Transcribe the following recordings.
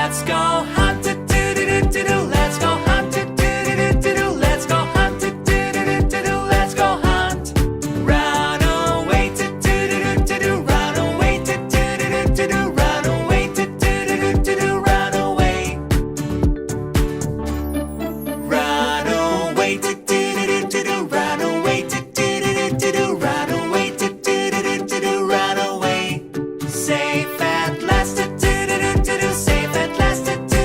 Let's go hunt, do-do-do-do-do. Let's go hunt, do-do-do-do-do. Let's go hunt, do-do-do-do-do. Let's go hunt. Run away, do-do-do-do-do. Run away, do-do-do-do-do. Run away, do-do-do-do-do. Run away. Run away, do-do-do-do-do. Run away, do-do-do-do-do. Run away, do-do-do-do-do. Run away. Safe at last, do-do-do-do-do. Safe at last, do-do-do-do.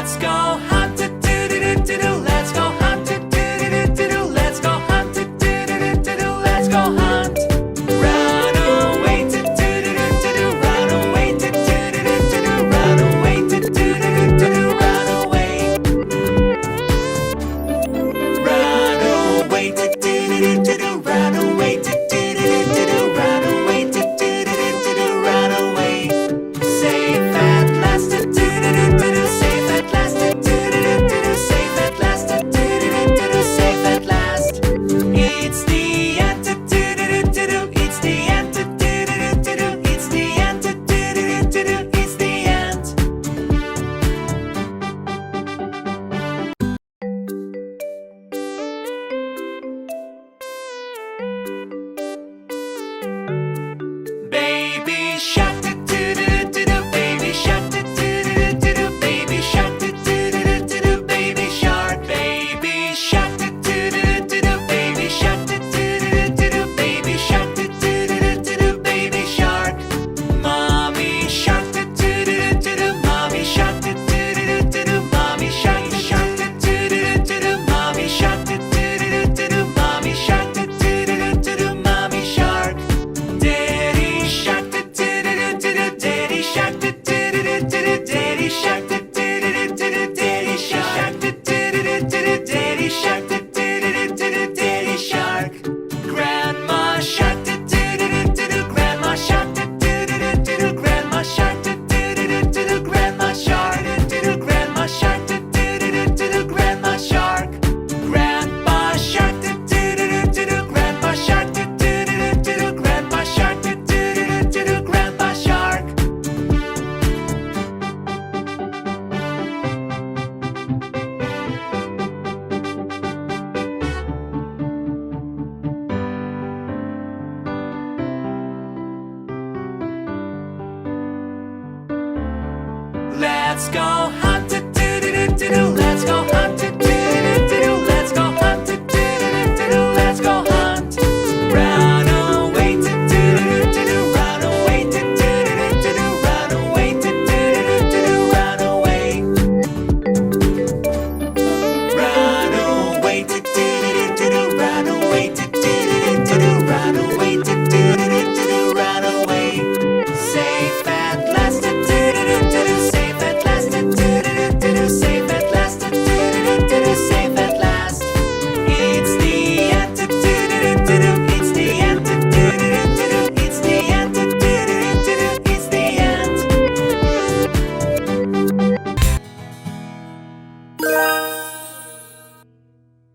Let's go hunt a do-do-do-do-do. Let's go hunt a do-do-do-do-do. Let's go hunt a do-do-do-do-do. Let's go hunt. Run away to do-do-do-do-do. Run away to do-do-do-do-do. Run away to do-do-do-do-do. Run away. Run away to do-do-do-do-do. Run away to do-do-do-do-do. Run away to do-do-do-do-do. Run away. Safe at last to do-do-do-do-do. Safe at last to do-do-do-do-do. Safe at last to do-do-do-do-do. Safe at last. It's the end to do-do-do-do-do. It's the end to do-do-do-do-do. It's the end to do-do-do-do-do. It's the end. Baby shark do-do-do-do-do. Baby shark do-do-do-do-do. Baby shark do-do-do-do-do. Baby shark. Baby shark do-do-do-do-do. Baby shark do-do-do-do-do. Baby shark do-do-do-do-do. Baby shark. Mommy shark do-do-do-do-do. Mommy shark do-do-do-do-do. Mommy shark do-do-do-do-do. Mommy shark do-do-do-do-do. Mommy shark do-do-do-do-do. Mommy shark. Daddy shark do-do-do-do-do. Daddy shark do-do-do-do-do. Daddy shark do-do-do-do-do. Daddy shark do-do-do-do-do. Daddy shark do-do-do-do-do. Daddy shark. Grandma shark do-do-do-do-do. Grandma shark do-do-do-do-do. Grandma shark do-do-do-do-do. Grandma shark do-do-do. Grandma shark do-do-do-do-do. Grandma shark. Grandpa shark do-do-do-do-do. Grandpa shark do-do-do-do-do. Grandpa shark do-do-do-do-do. Grandpa shark. Let's go hunt a do-do-do-do-do. Let's go hunt a do-do-do-do-do. Let's go hunt a do-do-do-do-do. Let's go hunt. Run away to do-do-do-do-do. Run away to do-do-do-do-do. Run away to do-do-do-do-do. Run away. Run away to do-do-do-do-do. Run away to do-do-do-do-do. Run away to do-do-do-do-do. Run away. Safe at last to do-do-do-do-do. Safe at last to do-do-do-do-do. Safe at last to do-do-do-do-do. Safe at last. It's the end to do-do-do-do-do. It's the end to do-do-do-do-do. It's the end to do-do-do-do-do. It's the end.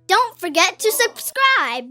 Don't forget to subscribe.